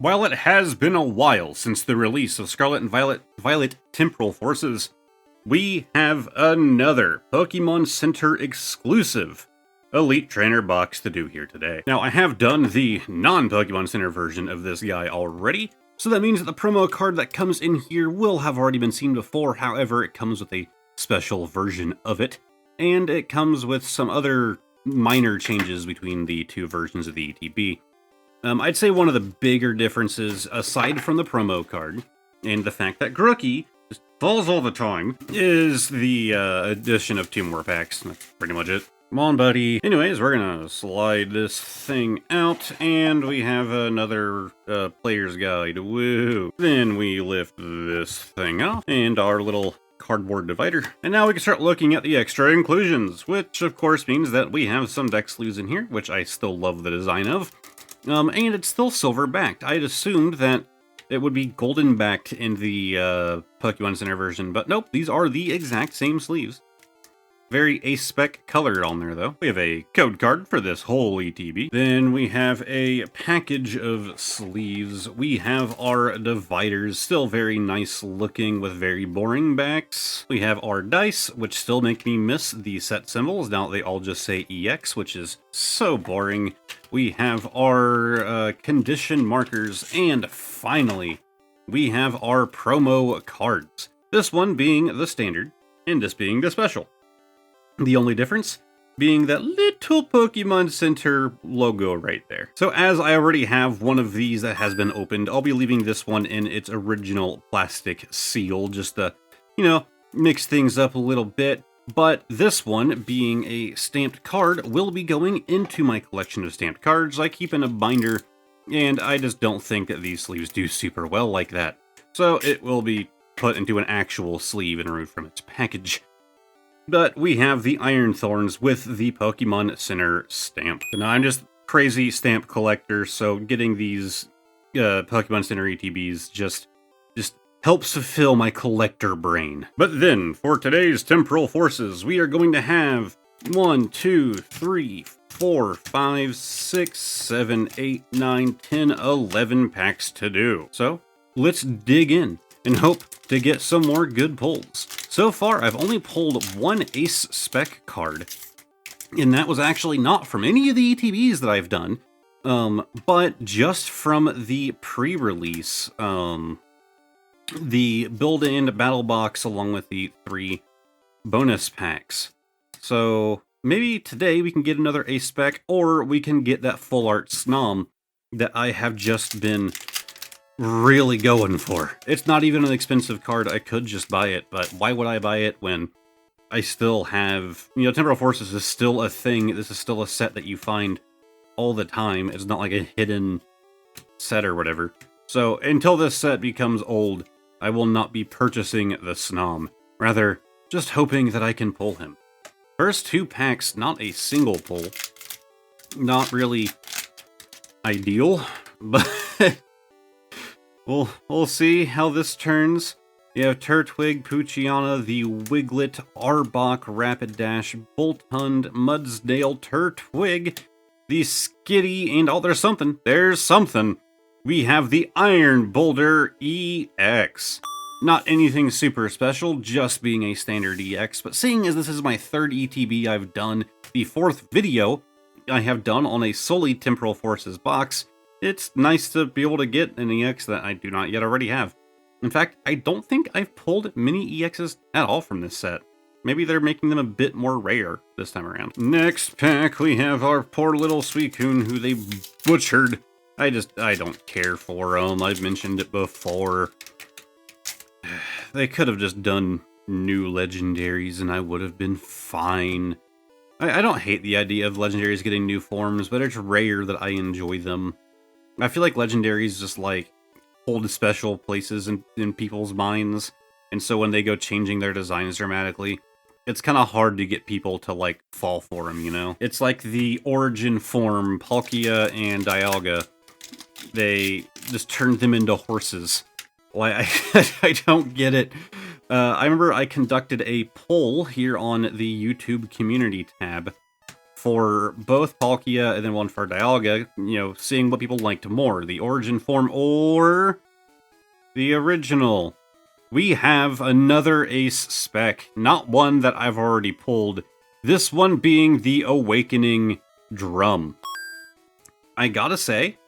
While it has been a while since the release of Scarlet and Violet Temporal Forces, we have another Pokémon Center exclusive Elite Trainer box to do here today. Now, I have done the non-Pokémon Center version of this guy already, so that means that the promo card that comes in here will have already been seen before. However, it comes with a special version of it, and it comes with some other minor changes between the two versions of the ETB. I'd say one of the bigger differences, aside from the promo card, and the fact that Grookey just falls all the time, is the addition of 2 more packs. That's pretty much it. Come on, buddy. Anyways, we're gonna slide this thing out, and we have another player's guide. Woo! Then we lift this thing out, and our little cardboard divider. And now we can start looking at the extra inclusions, which of course means that we have some deck sleeves in here, which I still love the design of. And it's still silver backed. I'd assumed that it would be golden backed in the Pokémon Center version, but nope, these are the exact same sleeves. Very A-spec colored on there, though. We have a code card for this whole ETB. Then we have a package of sleeves. We have our dividers, still very nice looking with very boring backs. We have our dice, which still make me miss the set symbols. Now they all just say EX, which is so boring. We have our condition markers, and finally, we have our promo cards. This one being the standard, and this being the special. The only difference being that little Pokémon Center logo right there. So as I already have one of these that has been opened, I'll be leaving this one in its original plastic seal, just to, mix things up a little bit. But this one, being a stamped card, will be going into my collection of stamped cards I keep in a binder, and I just don't think that these sleeves do super well like that. So it will be put into an actual sleeve and removed from its package. But we have the Iron Thorns with the Pokémon Center stamp. Now, I'm just crazy stamp collector, so getting these Pokémon Center ETBs just helps fulfill my collector brain. But then, for today's Temporal Forces, we are going to have 1, 2, 3, 4, 5, 6, 7, 8, 9, 10, 11 packs to do. So, let's dig in and hope to get some more good pulls. So far, I've only pulled one Ace Spec card, and that was actually not from any of the ETBs that I've done, but just from the pre-release, the build-in battle box along with the 3 bonus packs. So maybe today we can get another Ace Spec, or we can get that full art Snom that I have just been really going for. It's not even an expensive card. I could just buy it, but why would I buy it when I still have, Temporal Forces is still a thing. This is still a set that you find all the time. It's not like a hidden set or whatever. So until this set becomes old, I will not be purchasing the Snom. Rather, just hoping that I can pull him. First 2 packs, not a single pull. Not really ideal, but We'll see how this turns. You have Turtwig, Poochyena, the Wiglet, Arbok, Rapidash, Bolthund, Mudsdale, Turtwig, the Skitty, and there's something. We have the Iron Boulder EX. Not anything super special, just being a standard EX, but seeing as this is my 3rd ETB I've done, the 4th video I have done on a solely Temporal Forces box, it's nice to be able to get an EX that I do not yet already have. In fact, I don't think I've pulled many EXs at all from this set. Maybe they're making them a bit more rare this time around. Next pack, we have our poor little Suicune, who they butchered. I don't care for them. I've mentioned it before. They could have just done new legendaries and I would have been fine. I don't hate the idea of legendaries getting new forms, but it's rare that I enjoy them. I feel like legendaries just hold special places in people's minds, and so when they go changing their designs dramatically, it's kind of hard to get people to fall for them, It's like the origin form, Palkia and Dialga. They just turned them into horses. Well, I don't get it. I remember I conducted a poll here on the YouTube community tab for both Palkia and then one for Dialga, seeing what people liked more, the origin form or the original. We have another ace spec, not one that I've already pulled, this one being the Awakening Drum. I gotta say,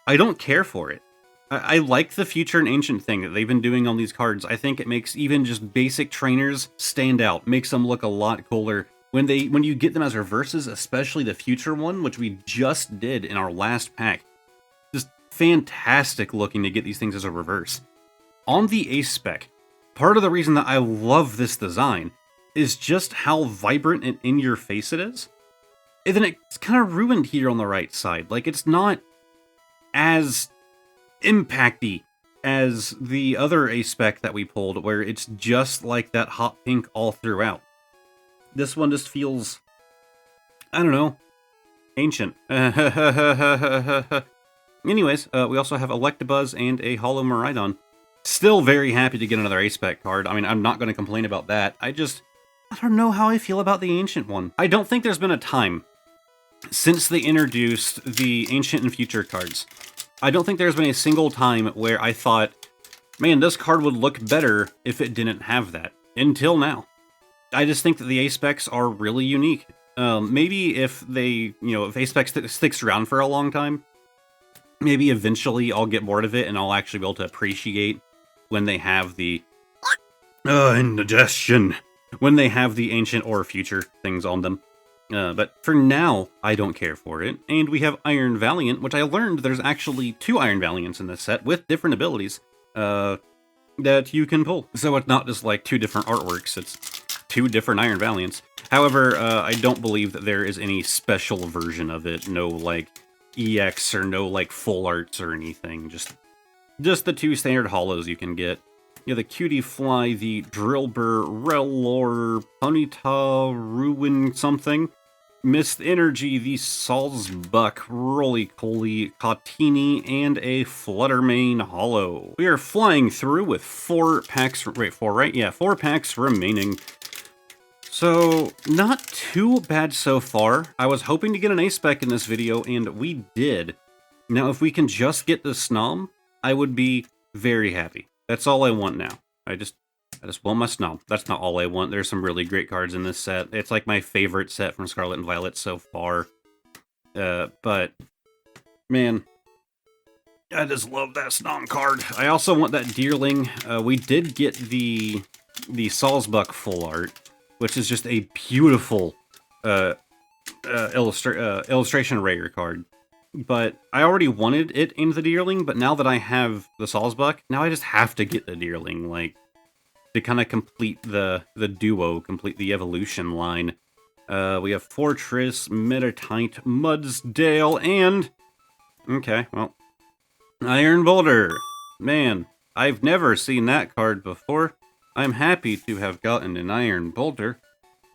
I don't care for it. I like the Future and Ancient thing that they've been doing on these cards. I think it makes even just basic trainers stand out, makes them look a lot cooler. When you get them as reverses, especially the Future one, which we just did in our last pack, just fantastic looking to get these things as a reverse. On the ace spec, part of the reason that I love this design is just how vibrant and in your face it is. And then it's kind of ruined here on the right side. Like, it's not as impacty as the other ace spec that we pulled, where it's just like that hot pink all throughout. This one just feels, I don't know, ancient. Anyways, we also have Electabuzz and a Holo Miraidon. Still very happy to get another ace spec card. I mean, I'm not going to complain about that. I don't know how I feel about the ancient one. I don't think there's been a time since they introduced the ancient and future cards. I don't think there's been a single time where I thought, man, this card would look better if it didn't have that. Until now. I just think that the ace specs are really unique. Maybe if if ace specs sticks around for a long time, maybe eventually I'll get bored of it and I'll actually be able to appreciate when they have the indigestion, when they have the ancient or future things on them. But for now, I don't care for it. And we have Iron Valiant, which I learned there's actually 2 Iron Valiants in this set with different abilities that you can pull. So it's not just like 2 different artworks, it's 2 different Iron Valiants. However, I don't believe that there is any special version of it. No, like, EX or no, like, full arts or anything. Just the 2 standard holos you can get. You have the Cutie Fly, the Drillbur, Relor, Ponyta, Ruin something. Mist Energy, the Salzbuck, Roly-Poly, Cotini, and a Fluttermane Holo. We are flying through with 4 packs, wait, 4, right? Yeah, 4 packs remaining. So, not too bad so far. I was hoping to get an ace spec in this video, and we did. Now, if we can just get the Snom, I would be very happy. That's all I want now. I just want my Snom. That's not all I want. There's some really great cards in this set. It's like my favorite set from Scarlet and Violet so far. But, man, I just love that Snom card. I also want that Deerling. We did get the Salzbuck full art, which is just a beautiful illustration rare card. But I already wanted it in the Deerling, but now that I have the Salzbuck, now I just have to get the Deerling, like, to kind of complete the duo, complete the evolution line. We have Fortress, Metatite, Mudsdale, and... okay, well, Iron Boulder. Man, I've never seen that card before. I'm happy to have gotten an Iron Boulder.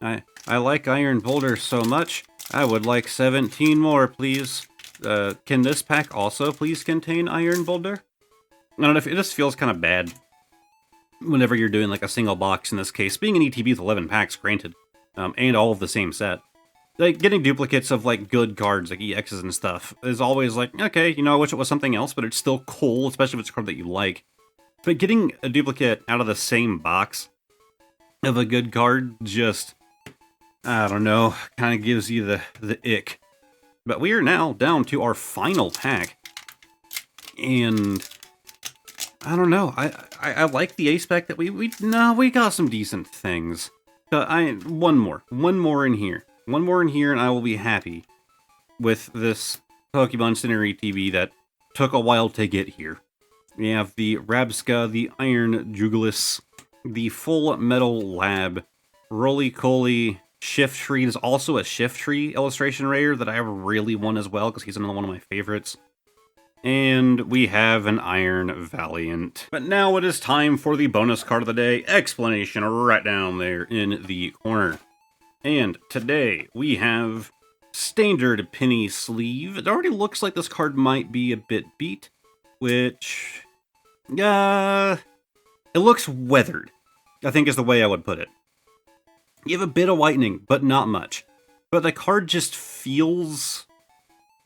I like Iron Boulder so much, I would like 17 more, please. Can this pack also please contain Iron Boulder? I don't know, if it just feels kind of bad whenever you're doing like a single box in this case, being an ETB with 11 packs, granted, and all of the same set. Like, getting duplicates of, like, good cards, like EXs and stuff, is always like, okay, I wish it was something else, but it's still cool, especially if it's a card that you like. But getting a duplicate out of the same box of a good card just, I don't know, kind of gives you the ick. But we are now down to our final pack, and I don't know, I like the ace pack that we got some decent things. One more in here. One more in here, and I will be happy with this Pokémon Center ETB that took a while to get here. We have the Rabska, the Iron Jugulis, the Full Metal Lab, Roly-Poly, Shiftry. There's also a Shiftry illustration rare that I really want as well, because he's another one of my favorites. And we have an Iron Valiant. But now it is time for the bonus card of the day, explanation right down there in the corner. And today we have Standard Penny Sleeve. It already looks like this card might be a bit beat, which, it looks weathered, I think is the way I would put it. You have a bit of whitening, but not much. but the card just feels...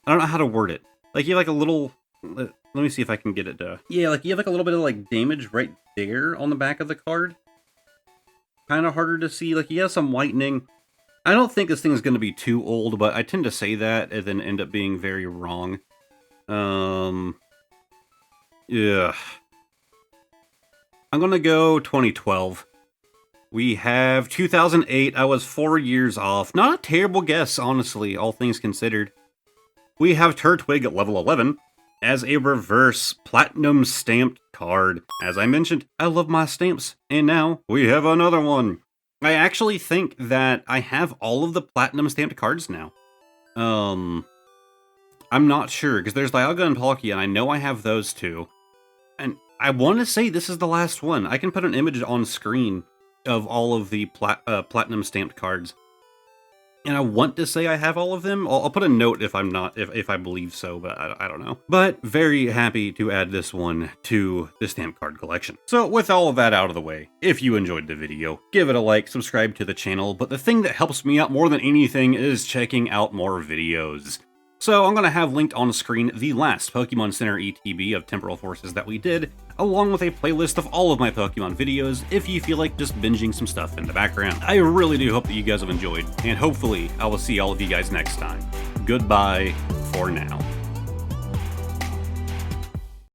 I don't know how to word it. Like, you have like a little... Let me see if I can get it to... Yeah, like you have like a little bit of like damage right there on the back of the card. Kind of harder to see. Like, you have some whitening. I don't think this thing is going to be too old, but I tend to say that and then end up being very wrong. Yeah. I'm going to go 2012. We have 2008. I was 4 years off. Not a terrible guess, honestly, all things considered. We have Turtwig at level 11 as a reverse platinum stamped card. As I mentioned, I love my stamps. And now we have another one. I actually think that I have all of the platinum stamped cards now. I'm not sure, because there's Dialga and Palkia, and I know I have those two. And I want to say this is the last one. I can put an image on screen of all of the platinum stamped cards. And I want to say I have all of them. I'll put a note if I'm not, if I believe so, but I don't know. But very happy to add this one to the stamp card collection. So with all of that out of the way, if you enjoyed the video, give it a like, subscribe to the channel, but the thing that helps me out more than anything is checking out more videos. So I'm going to have linked on screen the last Pokémon Center ETB of Temporal Forces that we did, along with a playlist of all of my Pokemon videos if you feel like just binging some stuff in the background. I really do hope that you guys have enjoyed, and hopefully I will see all of you guys next time. Goodbye for now.